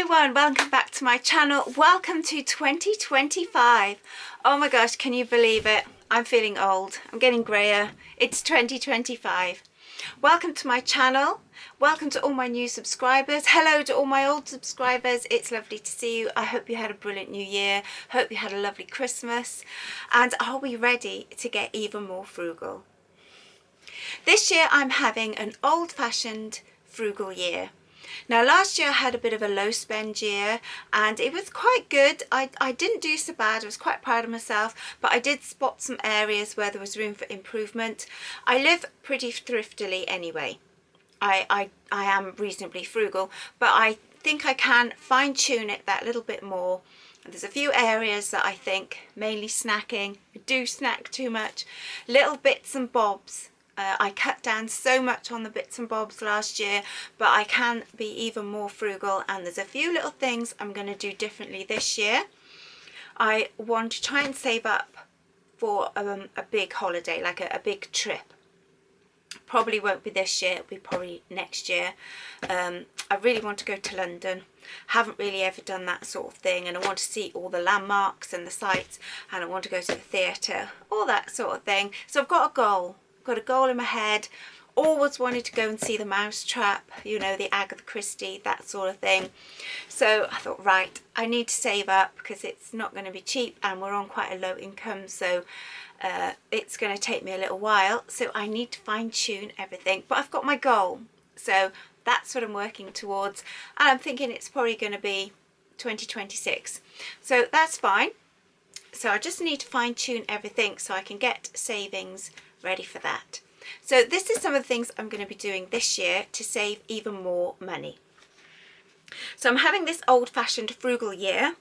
everyone, welcome back to my channel. Welcome to 2025. Oh my gosh, can you believe it? I'm feeling old. I'm getting grayer. It's 2025. Welcome to my channel. Welcome to all my new subscribers. Hello to all my old subscribers. It's lovely to see you. I hope you had a brilliant new year. Hope you had a lovely Christmas. And are we ready to get even more frugal? This year I'm having an old-fashioned frugal year. Now last year I had a bit of a low spend year and it was quite good. I didn't do so bad. I was quite proud of myself, but I did spot some areas where there was room for improvement. I live pretty thriftily anyway. I am reasonably frugal, but I think I can fine-tune it that little bit more. There's a few areas that I think, mainly snacking, I do snack too much, little bits and bobs. I cut down so much on the bits and bobs last year, but I can be even more frugal, and there's a few little things I'm going to do differently this year. I want to try and save up for a big holiday, like a big trip. Probably won't be this year, it'll be probably next year. I really want to go to London. Haven't really ever done that sort of thing, and I want to see all the landmarks and the sights, and I want to go to the theatre, all that sort of thing. So I've got a goal. Got a goal in my head. Always wanted to go and see the Mousetrap, you know, the Agatha Christie, that sort of thing. So I thought, right, I need to save up because it's not going to be cheap and we're on quite a low income, so it's going to take me a little while. So I need to fine tune everything, but I've got my goal, so that's what I'm working towards, and I'm thinking it's probably going to be 2026, so that's fine. So I just need to fine tune everything so I can get savings ready for that. So this is some of the things I'm going to be doing this year to save even more money. So I'm having this old-fashioned frugal year,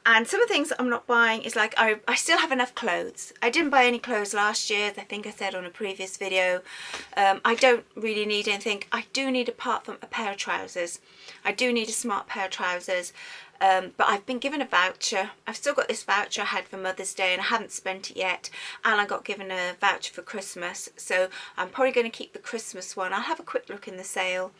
and some of the things that I'm not buying is like I still have enough clothes. I didn't buy any clothes last year, I think I said on a previous video. I don't really need anything. I do need, apart from a pair of trousers, I do need a smart pair of trousers. But I've been given a voucher. I've still got this voucher I had for Mother's Day and I haven't spent it yet, and I got given a voucher for Christmas, so I'm probably going to keep the Christmas one. I'll have a quick look in the sale,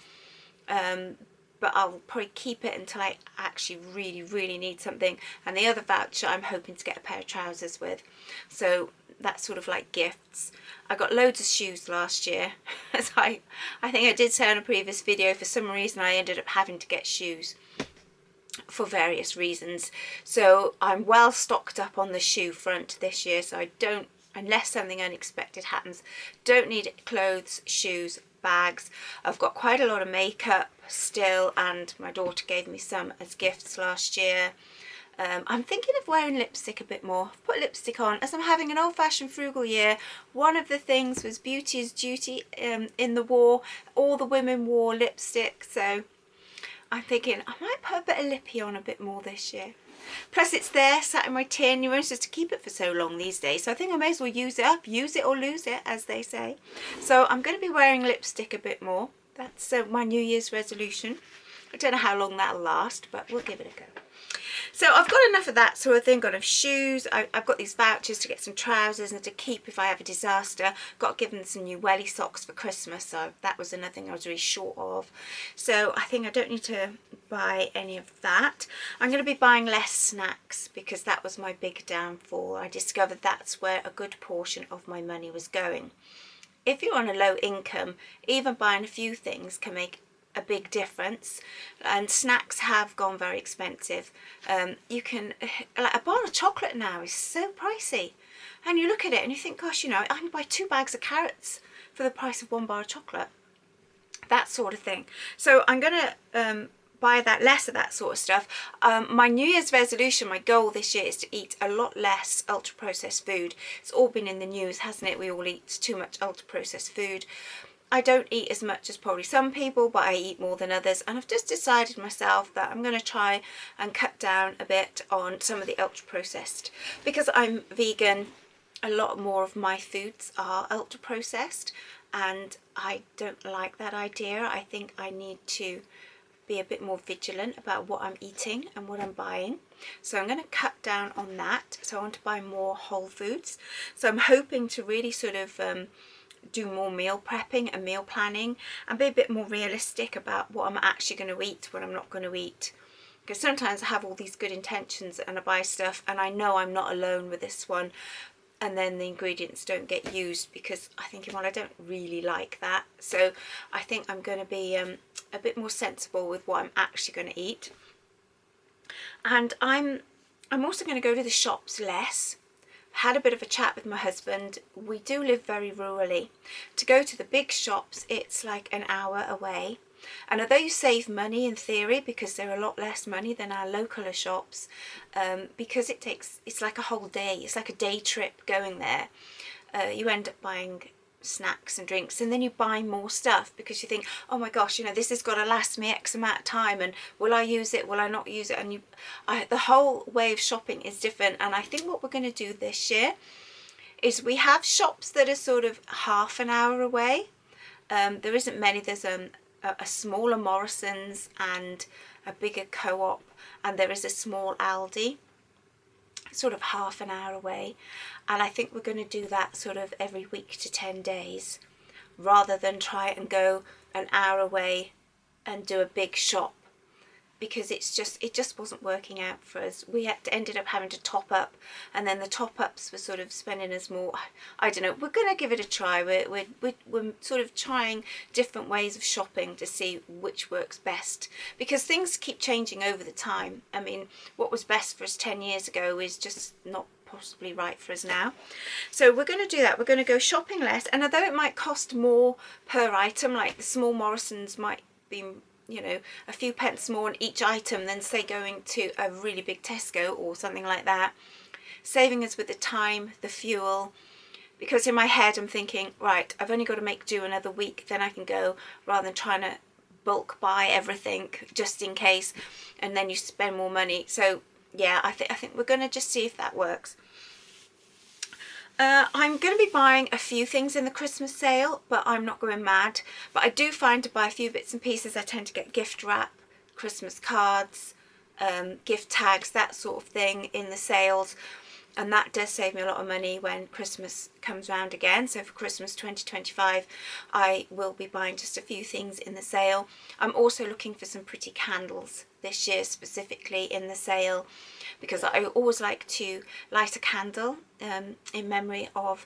but I'll probably keep it until I actually really need something. And the other voucher I'm hoping to get a pair of trousers with, so that's sort of like gifts. I got loads of shoes last year. As I think I did say on a previous video, for some reason I ended up having to get shoes for various reasons, so I'm well stocked up on the shoe front this year, so I don't, unless something unexpected happens, don't need clothes, shoes, bags. I've got quite a lot of makeup still, and my daughter gave me some as gifts last year. I'm thinking of wearing lipstick a bit more. I've put lipstick on as I'm having an old-fashioned frugal year. One of the things was beauty is duty in the war. All the women wore lipstick, so I'm thinking I might put a bit of lippy on a bit more this year. Plus it's there, sat in my tin. You're only supposed to keep it for so long these days, so I think I may as well use it up. Use it or lose it, as they say. So I'm going to be wearing lipstick a bit more. That's my New Year's resolution. I don't know how long that'll last, but we'll give it a go. So I've got enough of that sort of thing. Got enough shoes. I've got these vouchers to get some trousers and to keep if I have a disaster. Got given some new welly socks for Christmas, so that was another thing I was really short of. So I think I don't need to buy any of that. I'm going to be buying less snacks because that was my big downfall. I discovered that's where a good portion of my money was going. If you're on a low income, even buying a few things can make a big difference, and snacks have gone very expensive. You can, like a bar of chocolate now is so pricey, and you look at it and you think, gosh, you know, I can buy 2 bags of carrots for the price of 1 bar of chocolate, that sort of thing. So I'm gonna buy that, less of that sort of stuff. My New Year's resolution, my goal this year, is to eat a lot less ultra processed food. It's all been in the news, hasn't it? We all eat too much ultra processed food. I don't eat as much as probably some people, but I eat more than others, and I've just decided myself that I'm going to try and cut down a bit on some of the ultra processed. Because I'm vegan, a lot more of my foods are ultra processed, and I don't like that idea. I think I need to be a bit more vigilant about what I'm eating and what I'm buying. So I'm going to cut down on that. So I want to buy more whole foods. So I'm hoping to really sort of do more meal prepping and meal planning and be a bit more realistic about what I'm actually going to eat, what I'm not going to eat, because sometimes I have all these good intentions and I buy stuff and I know I'm not alone with this one, and then the ingredients don't get used because I think, well, I don't really like that. So I think I'm going to be a bit more sensible with what I'm actually going to eat. And I'm also going to go to the shops less. Had a bit of a chat with my husband. We do live very rurally. To go to the big shops, it's like an hour away. And although you save money in theory, because they're a lot less money than our local shops, because it's like a whole day. It's like a day trip going there. You end up buying snacks and drinks, and then you buy more stuff because you think, oh my gosh, you know, this has got to last me X amount of time, and will I use it, will I not use it? And the whole way of shopping is different. And I think what we're going to do this year is we have shops that are sort of half an hour away. There isn't many. There's a smaller Morrison's and a bigger Co-op, and there is a small Aldi, sort of half an hour away. And I think we're going to do that sort of every week to 10 days, rather than try and go an hour away and do a big shop, because it just wasn't working out for us. We ended up having to top up, and then the top ups were sort of spending us more. I don't know. We're going to give it a try. We're sort of trying different ways of shopping to see which works best, because things keep changing over the time. I mean, what was best for us 10 years ago is just not possibly right for us now. So we're going to do that. We're going to go shopping less, and although it might cost more per item, like the small Morrison's might be, you know, a few pence more on each item than say going to a really big Tesco or something like that, saving us with the time, the fuel, because in my head I'm thinking, right, I've only got to make do another week, then I can go, rather than trying to bulk buy everything just in case, and then you spend more money. So yeah, I think we're going to just see if that works. I'm going to be buying a few things in the Christmas sale, but I'm not going mad. But I do find to buy a few bits and pieces, I tend to get gift wrap, Christmas cards, gift tags, that sort of thing in the sales. And that does save me a lot of money when Christmas comes around again. So for Christmas 2025, I will be buying just a few things in the sale. I'm also looking for some pretty candles this year, specifically in the sale, because I always like to light a candle in memory of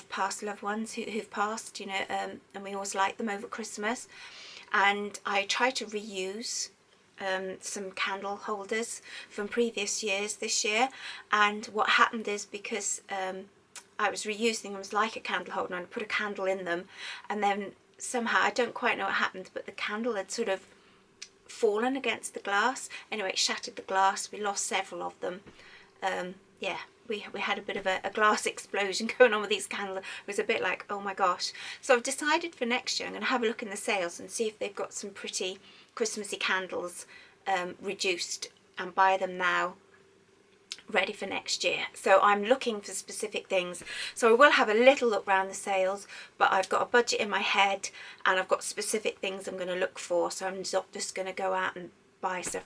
past loved ones who've passed, you know, and we always light them over Christmas. And I try to reuse some candle holders from previous years this year. And what happened is, because I was reusing them as like a candle holder, and I put a candle in them, and then somehow, I don't quite know what happened, but the candle had sort of fallen against the glass. Anyway, it shattered the glass. We lost several of them. Yeah, we had a bit of a glass explosion going on with these candles. It was a bit like, oh my gosh. So I've decided for next year I'm going to have a look in the sales and see if they've got some pretty Christmassy candles reduced, and buy them now, ready for next year. So I'm looking for specific things. So I will have a little look around the sales, but I've got a budget in my head and I've got specific things I'm going to look for. So I'm not just going to go out and buy stuff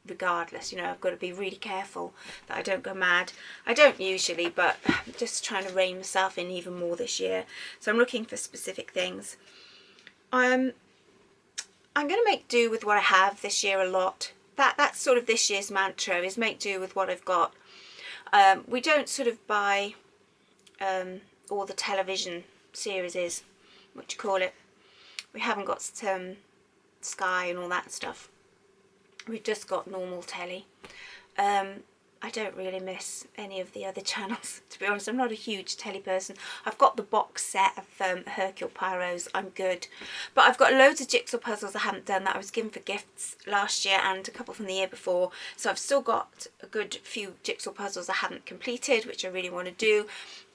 regardless. You know, I've got to be really careful that I don't go mad. I don't usually, but I'm just trying to rein myself in even more this year. So I'm looking for specific things. I'm going to make do with what I have this year a lot. That's sort of this year's mantra, is make do with what I've got. We don't sort of buy all the television series, what you call it. We haven't got Sky and all that stuff. We've just got normal telly. I don't really miss any of the other channels, to be honest. I'm not a huge telly person. I've got the box set of Hercule Poirot's. I'm good. But I've got loads of jigsaw puzzles I haven't done that I was given for gifts last year, and a couple from the year before. So I've still got a good few jigsaw puzzles I haven't completed, which I really want to do.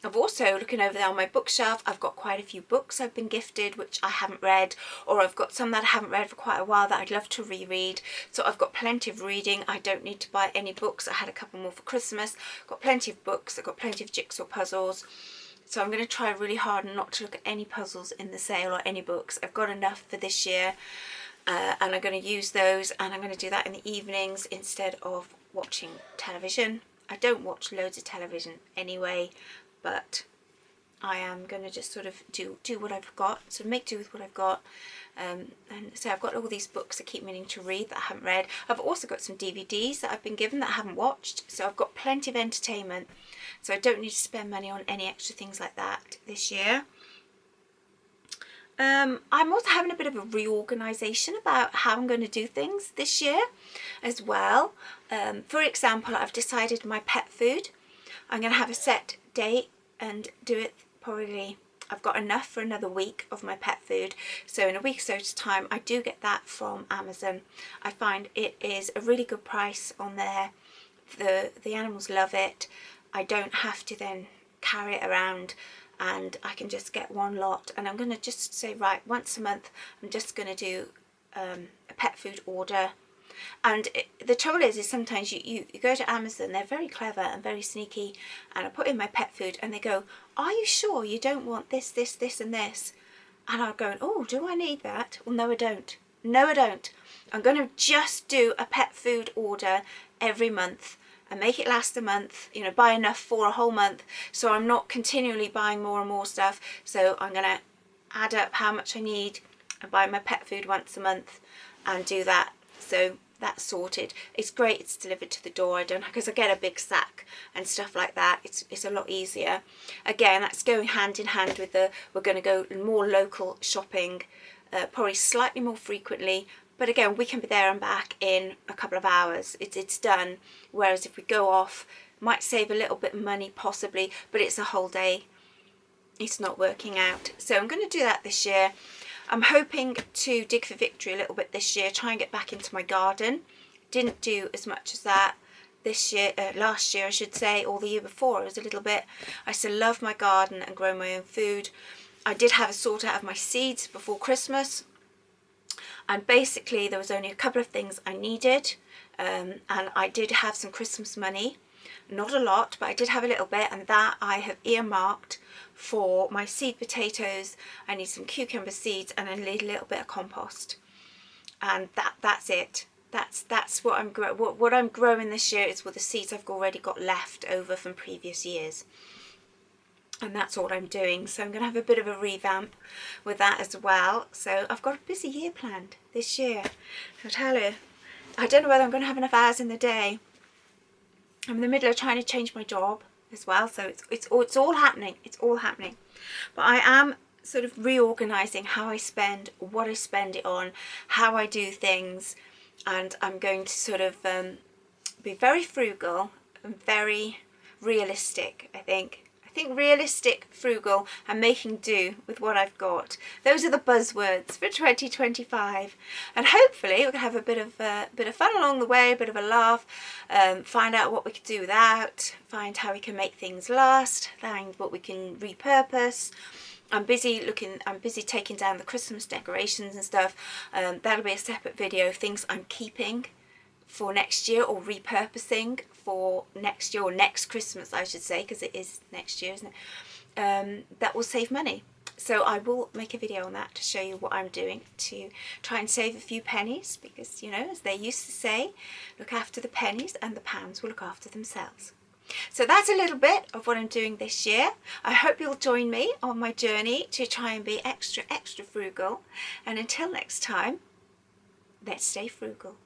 I've also, looking over there on my bookshelf, I've got quite a few books I've been gifted which I haven't read, or I've got some that I haven't read for quite a while that I'd love to reread. So I've got plenty of reading. I don't need to buy any books. I had a couple more for Christmas. Got plenty of books. I've got plenty of jigsaw puzzles. So I'm going to try really hard not to look at any puzzles in the sale or any books. I've got enough for this year, and I'm going to use those, and I'm going to do that in the evenings instead of watching television. I don't watch loads of television anyway, but I am going to just sort of do what I've got, so make do with what I've got. And so I've got all these books I keep meaning to read that I haven't read. I've also got some DVDs that I've been given that I haven't watched. So I've got plenty of entertainment. So I don't need to spend money on any extra things like that this year. I'm also having a bit of a reorganisation about how I'm going to do things this year as well. For example, I've decided my pet food. I'm going to have a set date and do it probably. I've got enough for another week of my pet food. So in a week or so's time, I do get that from Amazon. I find it is a really good price on there. The animals love it. I don't have to then carry it around, and I can just get one lot. And I'm going to just say, right, once a month, I'm just going to do a pet food order. And the trouble is sometimes you go to Amazon, they're very clever and very sneaky, and I put in my pet food and they go, are you sure you don't want this, this, this and this? And I'm going, oh, do I need that? Well, no I don't. No I don't. I'm going to just do a pet food order every month and make it last a month, you know, buy enough for a whole month, so I'm not continually buying more and more stuff. So I'm going to add up how much I need and buy my pet food once a month and do that. So that's sorted. It's great it's delivered to the door. I don't, because I get a big sack and stuff like that. It's a lot easier. Again, that's going hand in hand with we're going to go more local shopping, probably slightly more frequently, but again, we can be there and back in a couple of hours. It's done. Whereas if we go off, might save a little bit of money possibly, but it's a whole day. It's not working out. So I'm going to do that this year. I'm hoping to dig for victory a little bit this year, try and get back into my garden. Didn't do as much as that this year, last year I should say, or the year before. It was a little bit. I still love my garden and grow my own food. I did have a sort out of my seeds before Christmas, and basically there was only a couple of things I needed, and I did have some Christmas money. Not a lot, but I did have a little bit, and that I have earmarked for my seed potatoes. I need some cucumber seeds and I need a little bit of compost, and that's it. That's what I'm growing this year is with the seeds I've already got left over from previous years, and that's all I'm doing. So I'm going to have a bit of a revamp with that as well. So I've got a busy year planned this year. I tell you, I don't know whether I'm going to have enough hours in the day. I'm in the middle of trying to change my job as well, so it's all happening. It's all happening. But I am sort of reorganising how I spend, what I spend it on, how I do things, and I'm going to sort of be very frugal and very realistic, I think. Realistic, frugal, and making do with what I've got. Those are the buzzwords for 2025, and hopefully we're gonna have a bit of fun along the way, a bit of a laugh, find out what we can do without, find how we can make things last, find what we can repurpose. I'm busy taking down the Christmas decorations and stuff. That'll be a separate video. Things I'm keeping for next year or repurposing for next year, or next Christmas I should say, because it is next year, isn't it? That will save money. So I will make a video on that to show you what I'm doing to try and save a few pennies, because, you know, as they used to say, look after the pennies and the pounds will look after themselves. So that's a little bit of what I'm doing this year. I hope you'll join me on my journey to try and be extra frugal, and until next time, let's stay frugal.